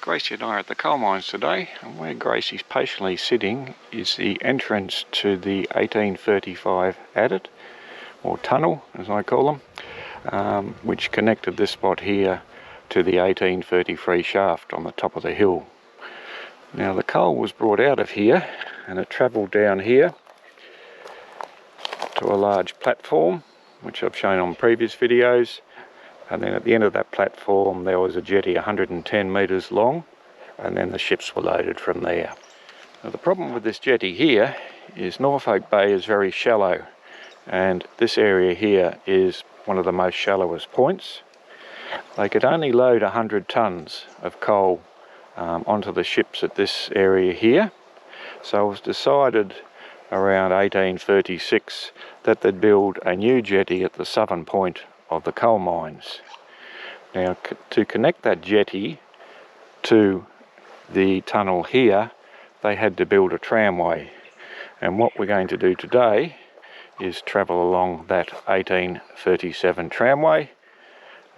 Gracie and I are at the coal mines today, and where Gracie's patiently sitting is the entrance to the 1835 adit, or tunnel as I call them, which connected this spot here to the 1833 shaft on the top of the hill. Now the coal was brought out of here and it travelled down here to a large platform, which I've shown on previous videos. And then at the end of that platform there was a jetty 110 metres long, and then the ships were loaded from there. Now the problem with this jetty here is Norfolk Bay is very shallow, and this area here is one of the most shallowest points. They could only load 100 tonnes of coal onto the ships at this area here, so it was decided around 1836 that they'd build a new jetty at the southern point of the coal mines. Now to connect that jetty to the tunnel here, they had to build a tramway, and what we're going to do today is travel along that 1837 tramway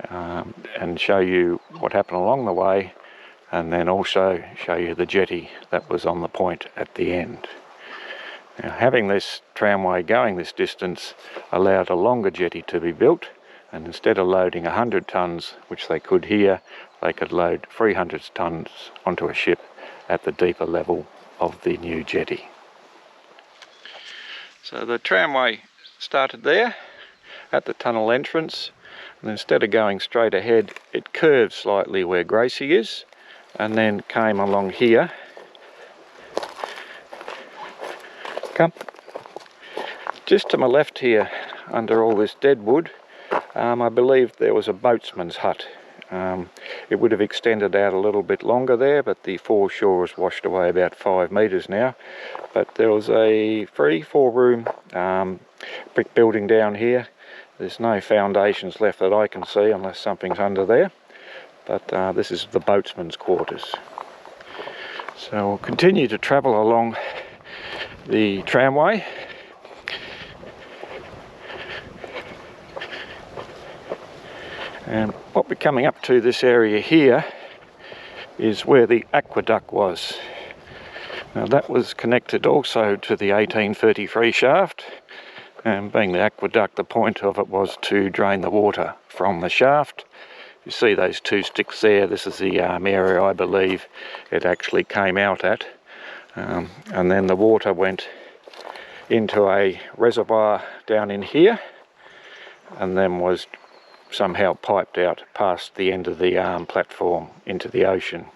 and show you what happened along the way, and then also show you the jetty that was on the point at the end. Now, having this tramway going this distance allowed a longer jetty to be built, and instead of loading 100 tonnes, which they could here, they could load 300 tonnes onto a ship at the deeper level of the new jetty. So the tramway started there at the tunnel entrance, and instead of going straight ahead, it curved slightly where Gracie is, and then came along here. Come. Just to my left here, under all this dead wood, I believe there was a boatsman's hut. It would have extended out a little bit longer there, but the foreshore has washed away about 5 metres now. But there was a 3-4 room brick building down here. There's no foundations left that I can see unless something's under there. But this is the boatsman's quarters. So we'll continue to travel along the tramway. And what we're coming up to this area here is where the aqueduct was. Now that was connected also to the 1833 shaft, and being the aqueduct, the point of it was to drain the water from the shaft. You see those two sticks there, this is the area I believe it actually came out at. And then the water went into a reservoir down in here, and then was somehow piped out past the end of the platform into the ocean.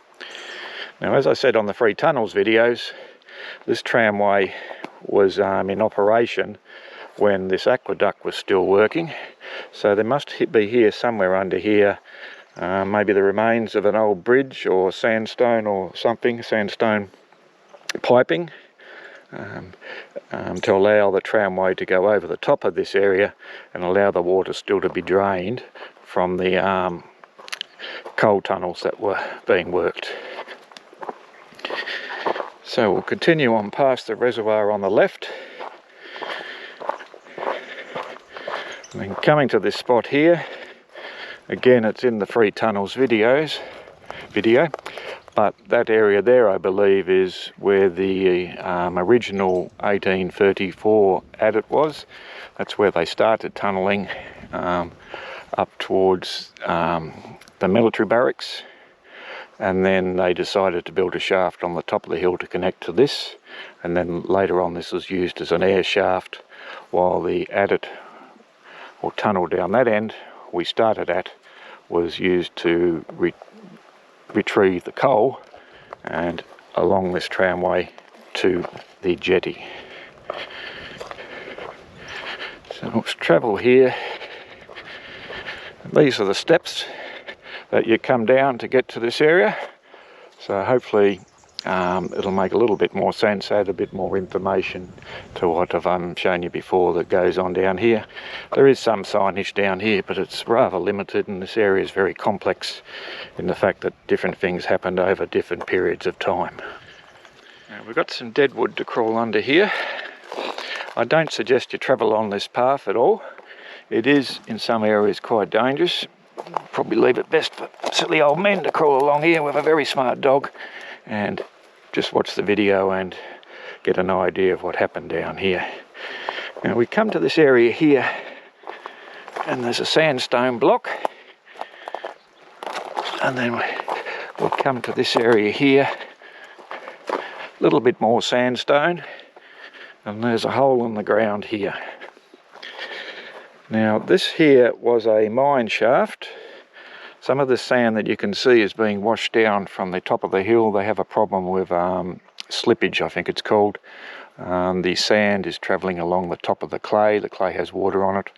Now, as I said on the Free Tunnels videos, this tramway was in operation when this aqueduct was still working, so there must be here somewhere under here, maybe the remains of an old bridge or sandstone or something, sandstone piping, to allow the tramway to go over the top of this area and allow the water still to be drained from the coal tunnels that were being worked. So we'll continue on past the reservoir on the left, and then coming to this spot here, again it's in the Free Tunnels video, but that area there I believe is where the original 1834 adit was. That's where they started tunnelling up towards the military barracks, and then they decided to build a shaft on the top of the hill to connect to this, and then later on this was used as an air shaft, while the adit or tunnel down that end we started at was used to retrieve the coal and along this tramway to the jetty. So let's travel here. These are the steps that you come down to get to this area, so hopefully it'll make a little bit more sense, add a bit more information to what I've shown you before that goes on down here. There is some signage down here, but it's rather limited, and this area is very complex in the fact that different things happened over different periods of time. Now, we've got some dead wood to crawl under here. I don't suggest you travel on this path at all. It is in some areas quite dangerous. Probably leave it best for silly old men to crawl along here with a very smart dog and just watch the video and get an idea of what happened down here. Now we come to this area here and there's a sandstone block, and then we'll come to this area here, a little bit more sandstone, and there's a hole in the ground here. Now this here was a mine shaft. Some of the sand that you can see is being washed down from the top of the hill. They have a problem with slippage, I think it's called. The sand is travelling along the top of the clay. The clay has water on it,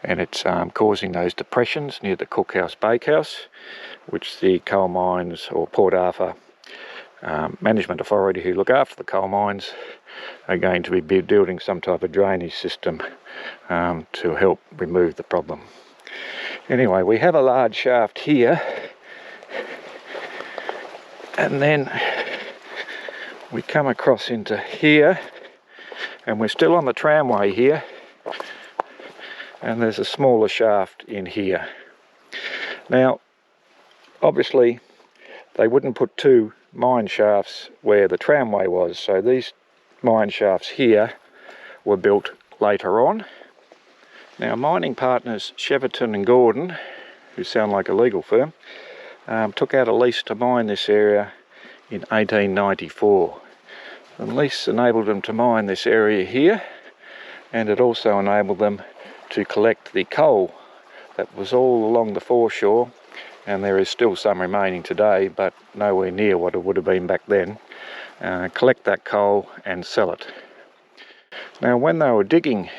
and it's causing those depressions near the Cookhouse Bakehouse, which the coal mines, or Port Arthur Management Authority, who look after the coal mines, are going to be building some type of drainage system to help remove the problem. Anyway, we have a large shaft here, and then we come across into here, and we're still on the tramway here, and there's a smaller shaft in here. Now obviously they wouldn't put two mine shafts where the tramway was, so these mine shafts here were built later on. Now mining partners Cheverton and Gordon, who sound like a legal firm, took out a lease to mine this area in 1894. The lease enabled them to mine this area here, and it also enabled them to collect the coal that was all along the foreshore, and there is still some remaining today, but nowhere near what it would have been back then. Collect that coal and sell it. Now when they were digging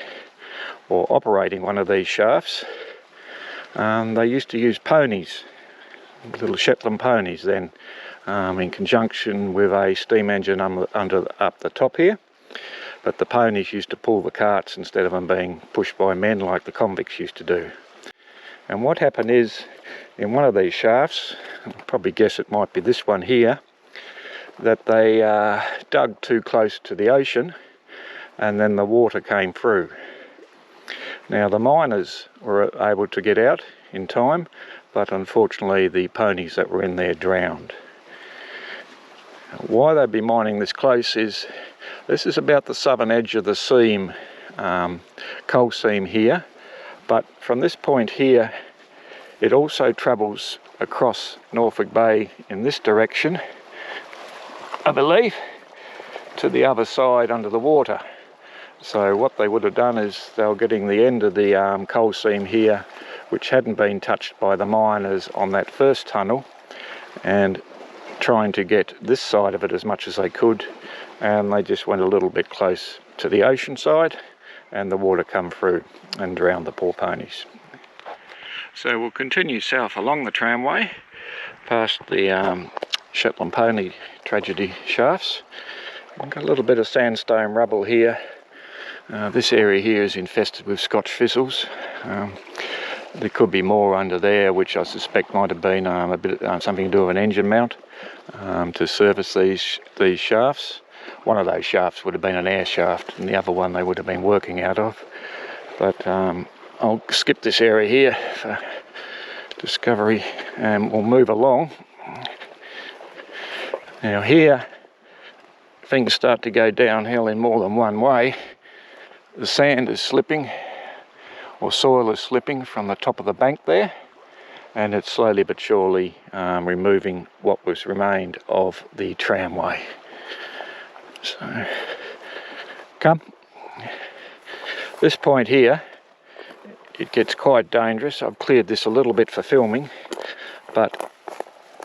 or operating one of these shafts, they used to use ponies, little Shetland ponies then, in conjunction with a steam engine up the top here. But the ponies used to pull the carts instead of them being pushed by men like the convicts used to do. And what happened is, in one of these shafts, I'll probably guess it might be this one here, that they dug too close to the ocean, and then the water came through. Now the miners were able to get out in time, but unfortunately the ponies that were in there drowned. Why they'd be mining this close is, this is about the southern edge of the seam, coal seam here, but from this point here it also travels across Norfolk Bay in this direction, I believe, to the other side under the water. So what they would have done is they were getting the end of the coal seam here, which hadn't been touched by the miners on that first tunnel, and trying to get this side of it as much as they could, and they just went a little bit close to the ocean side, and the water come through and drowned the poor ponies. So we'll continue south along the tramway past the Shetland pony tragedy shafts. We've got a little bit of sandstone rubble here. This area here is infested with Scotch thistles. There could be more under there, which I suspect might have been a bit something to do with an engine mount to service these shafts. One of those shafts would have been an air shaft, and the other one they would have been working out of. But I'll skip this area here for discovery, and we'll move along. Now here things start to go downhill in more than one way. The sand is slipping, or soil is slipping from the top of the bank there, and it's slowly but surely removing what was remained of the tramway. So, come. This point here, it gets quite dangerous. I've cleared this a little bit for filming, but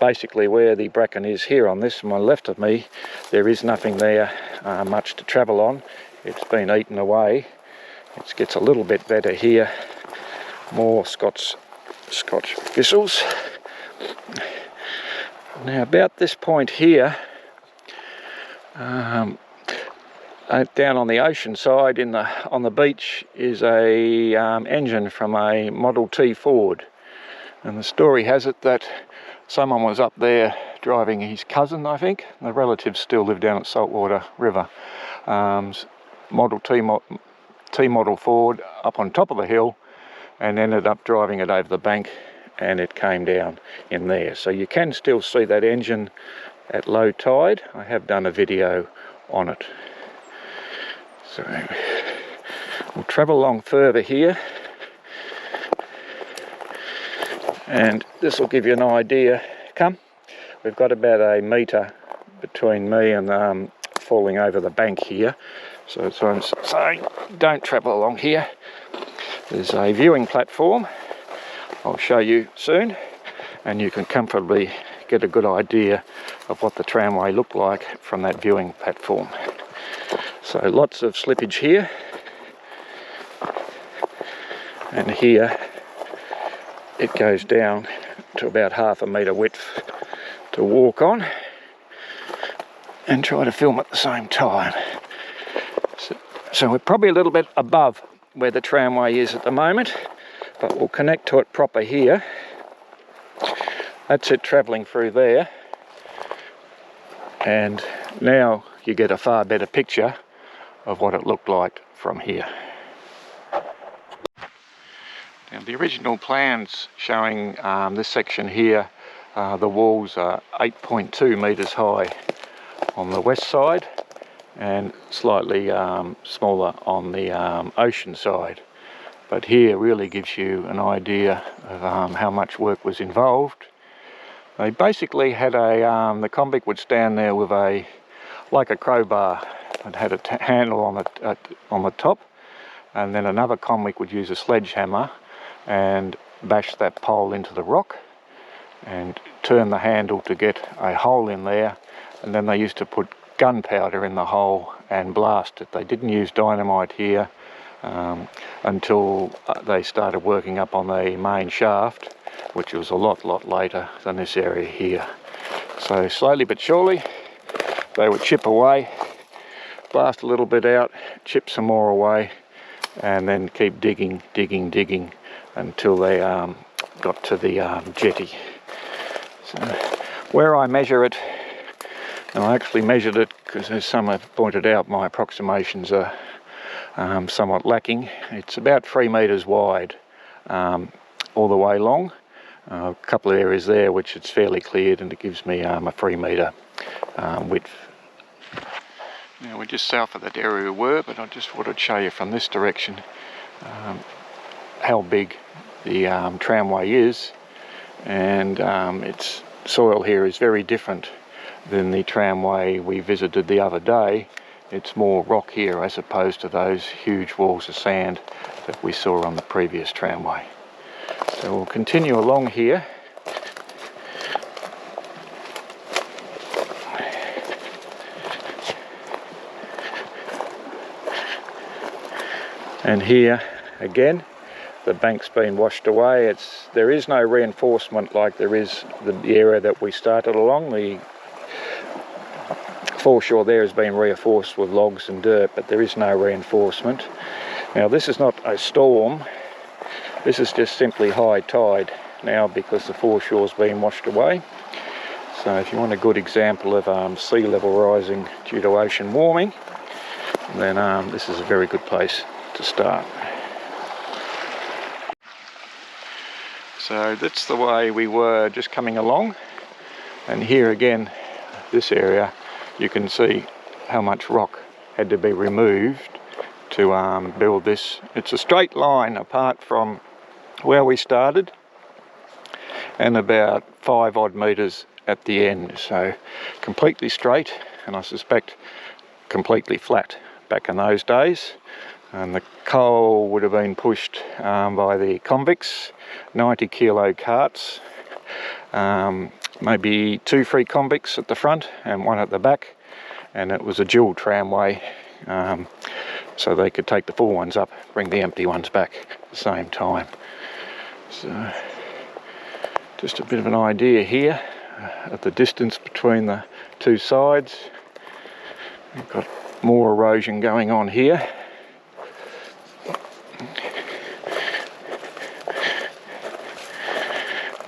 basically where the bracken is here on this, on my left of me, there is nothing there much to travel on. It's been eaten away. It gets a little bit better here. More Scotch thistles. Now about this point here, down on the ocean side on the beach is a engine from a Model T Ford, and the story has it that someone was up there driving his cousin, I think. The relatives still live down at Saltwater River. Model T Model Ford up on top of the hill, and ended up driving it over the bank and it came down in there. So you can still see that engine at low tide. I have done a video on it. So we'll travel along further here, and this will give you an idea. We've got about a metre between me and falling over the bank here, so that's why I'm saying don't travel along here. There's a viewing platform I'll show you soon, and you can comfortably get a good idea of what the tramway looked like from that viewing platform. So lots of slippage here, and here it goes down to about half a metre width to walk on and try to film at the same time. So we're probably a little bit above where the tramway is at the moment, but we'll connect to it proper here. That's it travelling through there, and now you get a far better picture of what it looked like from here. Now the original plans showing this section here, the walls are 8.2 metres high on the west side and slightly smaller on the ocean side. But here really gives you an idea of how much work was involved. They basically had the convict would stand there with like a crowbar. It had a handle on the top, and then another convict would use a sledgehammer and bash that pole into the rock and turn the handle to get a hole in there, and then they used to put gunpowder in the hole and blast it. They didn't use dynamite here until they started working up on the main shaft, which was a lot later than this area here. So slowly but surely they would chip away, blast a little bit out, chip some more away, and then keep digging until they got to the jetty. So where I measure it, and I actually measured it because, as some have pointed out, my approximations are somewhat lacking. It's about 3 metres wide all the way long. A couple of areas there which it's fairly cleared, and it gives me a 3 metre width. Now we're just south of that area we were, but I just thought I'd show you from this direction how big the tramway is, and its soil here is very different than the tramway we visited the other day. It's more rock here as opposed to those huge walls of sand that we saw on the previous tramway. So we'll continue along here. And here again, the bank's been washed away. There is no reinforcement like there is the area that we started along. The foreshore there has been reinforced with logs and dirt, but there is no reinforcement. Now this is not a storm, this is just simply high tide now because the foreshore's been washed away. So if you want a good example of sea level rising due to ocean warming, then this is a very good place to start. So that's the way we were just coming along, and here again, this area, you can see how much rock had to be removed to build this. It's a straight line apart from where we started and about 5 odd metres at the end, so completely straight, and I suspect completely flat back in those days. And the coal would have been pushed by the convicts, 90 kilo carts, maybe 2 free convicts at the front and 1 at the back, and it was a dual tramway, so they could take the full ones up, bring the empty ones back at the same time. So just a bit of an idea here of the distance between the 2 sides. We've got more erosion going on here.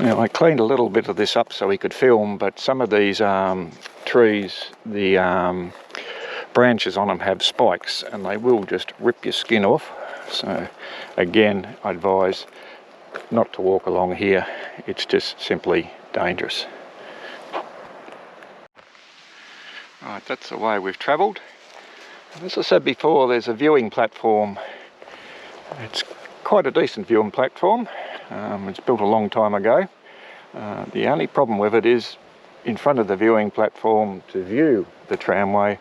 Now I cleaned a little bit of this up so we could film, but some of these trees, the branches on them have spikes and they will just rip your skin off. So again, I advise not to walk along here it's just simply dangerous. Right, that's the way we've travelled. As I said before, there's a viewing platform. It's quite a decent viewing platform. It's built a long time ago. The only problem with it is in front of the viewing platform to view the tramway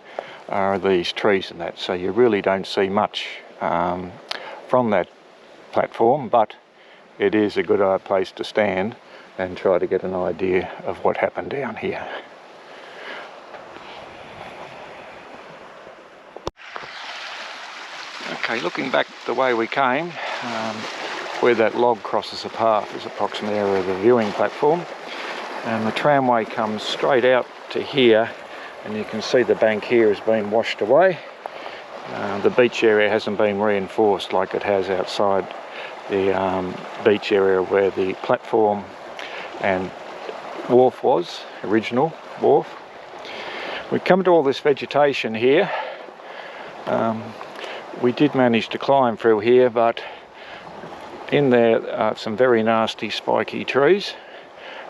are these trees and that, so you really don't see much from that platform, but it is a good place to stand and try to get an idea of what happened down here. Okay, looking back the way we came, where that log crosses the path is approximately where the viewing platform, and the tramway comes straight out to here, and you can see the bank here has been washed away. The beach area hasn't been reinforced like it has outside the beach area where the platform and wharf was, original wharf. We come to all this vegetation here. We did manage to climb through here, but in there are some very nasty spiky trees,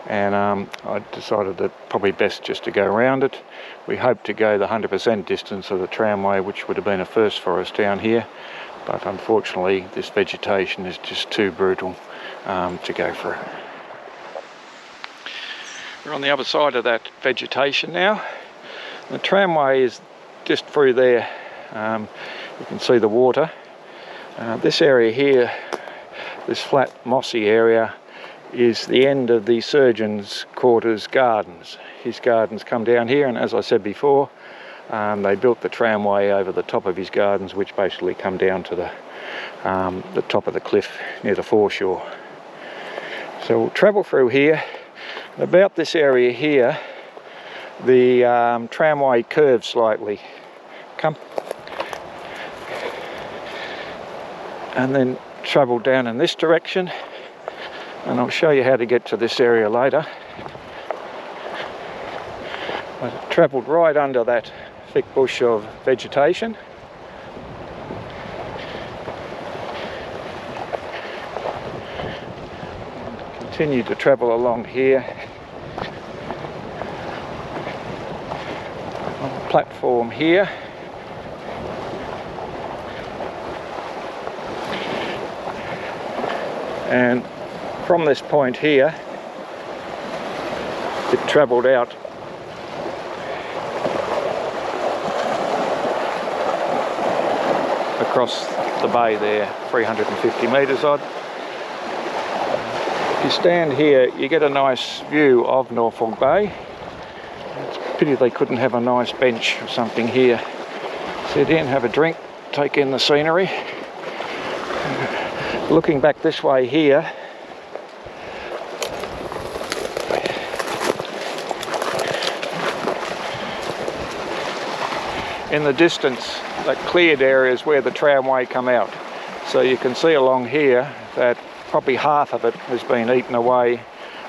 and I decided that probably best just to go around it. We hoped to go the 100% distance of the tramway, which would have been a first for us down here, but unfortunately this vegetation is just too brutal to go through. We're on the other side of that vegetation now. The tramway is just through there. You can see the water. This area here, this flat mossy area, is the end of the surgeon's quarters gardens. His gardens come down here, and as I said before, they built the tramway over the top of his gardens, which basically come down to the top of the cliff near the foreshore. So we'll travel through here. About this area here, the tramway curves slightly. Come. And then travel down in this direction, and I'll show you how to get to this area later. I travelled right under that thick bush of vegetation. Continue to travel along here on the platform here. And from this point here, it travelled out across the bay there, 350 metres odd. If you stand here, you get a nice view of Norfolk Bay. It's a pity they couldn't have a nice bench or something here. Sit in, have a drink, take in the scenery. Looking back this way here, in the distance, that cleared area is where the tramway come out. So you can see along here that probably half of it has been eaten away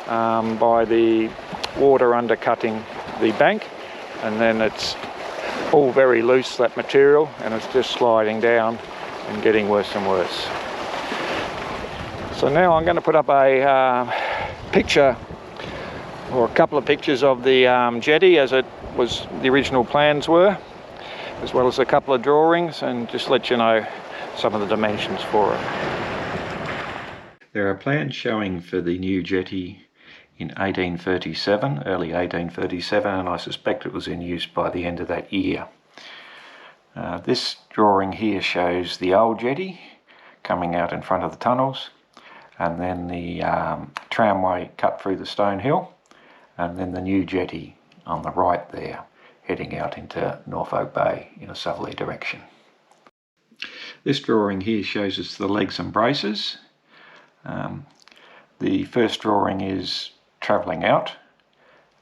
by the water undercutting the bank, and then it's all very loose, that material, and it's just sliding down and getting worse and worse. So now I'm going to put up a picture, or a couple of pictures of the jetty as it was, the original plans were, as well as a couple of drawings, and just let you know some of the dimensions for it. There are plans showing for the new jetty in 1837, early 1837, and I suspect it was in use by the end of that year. This drawing here shows the old jetty coming out in front of the tunnels, and then the tramway cut through the stone hill, and then the new jetty on the right there, heading out into Norfolk Bay in a southerly direction. This drawing here shows us the legs and braces. The first drawing is travelling out,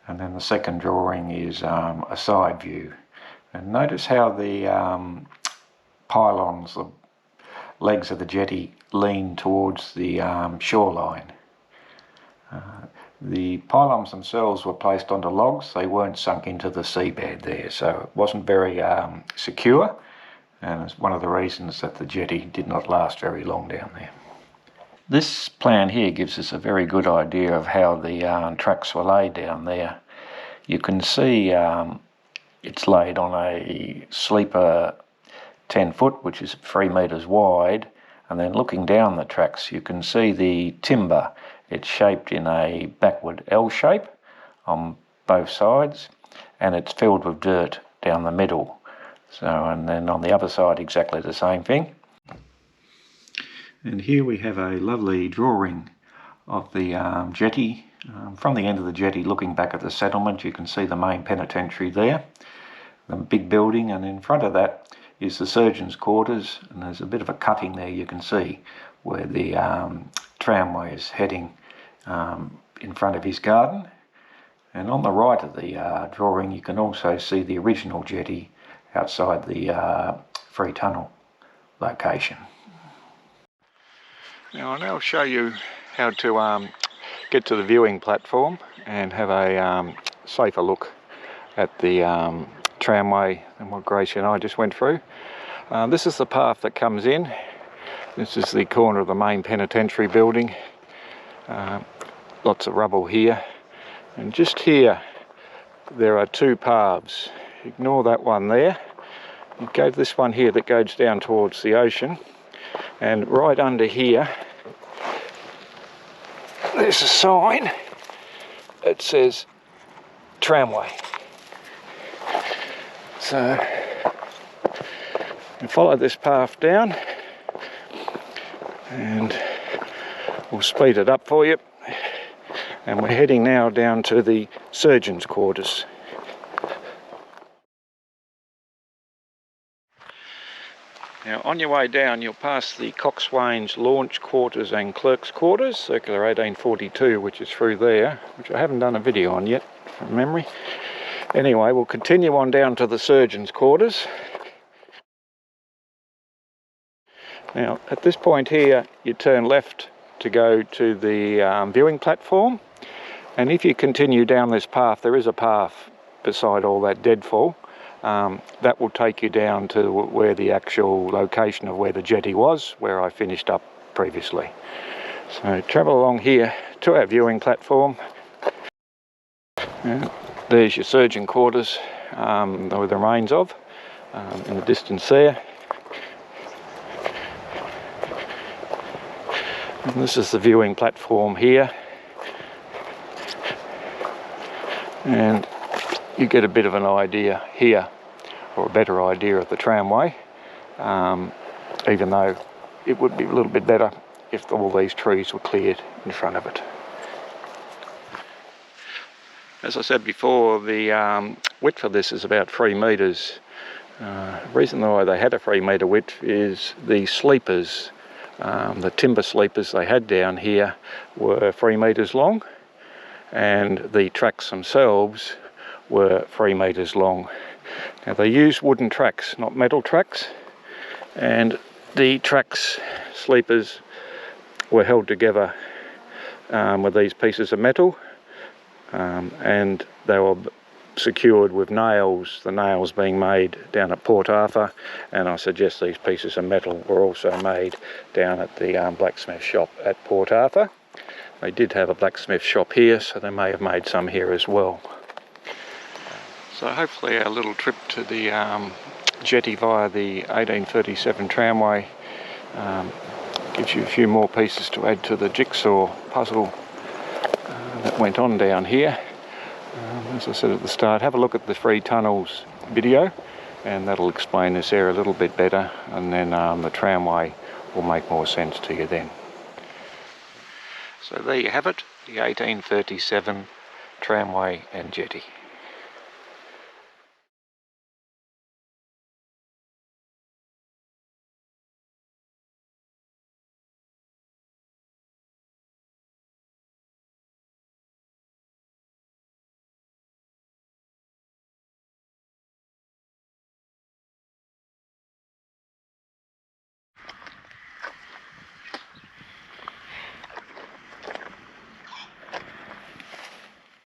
and then the second drawing is a side view. And notice how the pylons, the legs of the jetty, lean towards the shoreline. The pylons themselves were placed onto logs. They weren't sunk into the seabed there, so it wasn't very secure, and it's one of the reasons that the jetty did not last very long down there. This plan here gives us a very good idea of how the tracks were laid down there. You can see it's laid on a sleeper 10 foot, which is 3 metres wide, and then looking down the tracks you can see the timber. It's shaped in a backward L shape on both sides, and it's filled with dirt down the middle. So, and then on the other side exactly the same thing. And here we have a lovely drawing of the jetty. From the end of the jetty looking back at the settlement, you can see the main penitentiary there, the big building, and in front of that is the surgeon's quarters, and there's a bit of a cutting there you can see where the tramway is heading in front of his garden. And on the right of the drawing you can also see the original jetty outside the free tunnel location. Now I'll now show you how to get to the viewing platform and have a safer look at the tramway than what Gracie and I just went through. This is the path that comes in. This is the corner of the main penitentiary building. Lots of rubble here, and just here there are two paths. Ignore that one there. You go to this one here that goes down towards the ocean, and right under here there's a sign that says Tramway. So you follow this path down and we'll speed it up for you, and we're heading now down to the surgeon's quarters. Now on your way down you'll pass the Coxswain's launch quarters and clerk's quarters, circular 1842, which is through there, which I haven't done a video on yet from memory. Anyway, we'll continue on down to the surgeon's quarters. Now at this point here you turn left to go to the viewing platform, and if you continue down this path, there is a path beside all that deadfall. That will take you down to where the actual location of where the jetty was, where I finished up previously. So travel along here to our viewing platform. There's your surgeon quarters, with the remains of, in the distance there. And this is the viewing platform here, and you get a bit of an idea here, or a better idea of the tramway, even though it would be a little bit better if all these trees were cleared in front of it. As I said before, the width of this is about 3 metres. The reason why they had a 3 metre width is the sleepers, the timber sleepers they had down here were 3 metres long, and the tracks themselves were 3 metres long. Now they used wooden tracks, not metal tracks, and the tracks, sleepers, were held together with these pieces of metal, and they were secured with nails, the nails being made down at Port Arthur, and I suggest these pieces of metal were also made down at the blacksmith shop at Port Arthur. They did have a blacksmith shop here, so they may have made some here as well. So hopefully our little trip to the jetty via the 1837 tramway gives you a few more pieces to add to the jigsaw puzzle that went on down here. As I said at the start, have a look at the Free Tunnels video, and that'll explain this area a little bit better, and then the tramway will make more sense to you then. So there you have it, the 1837 tramway and jetty.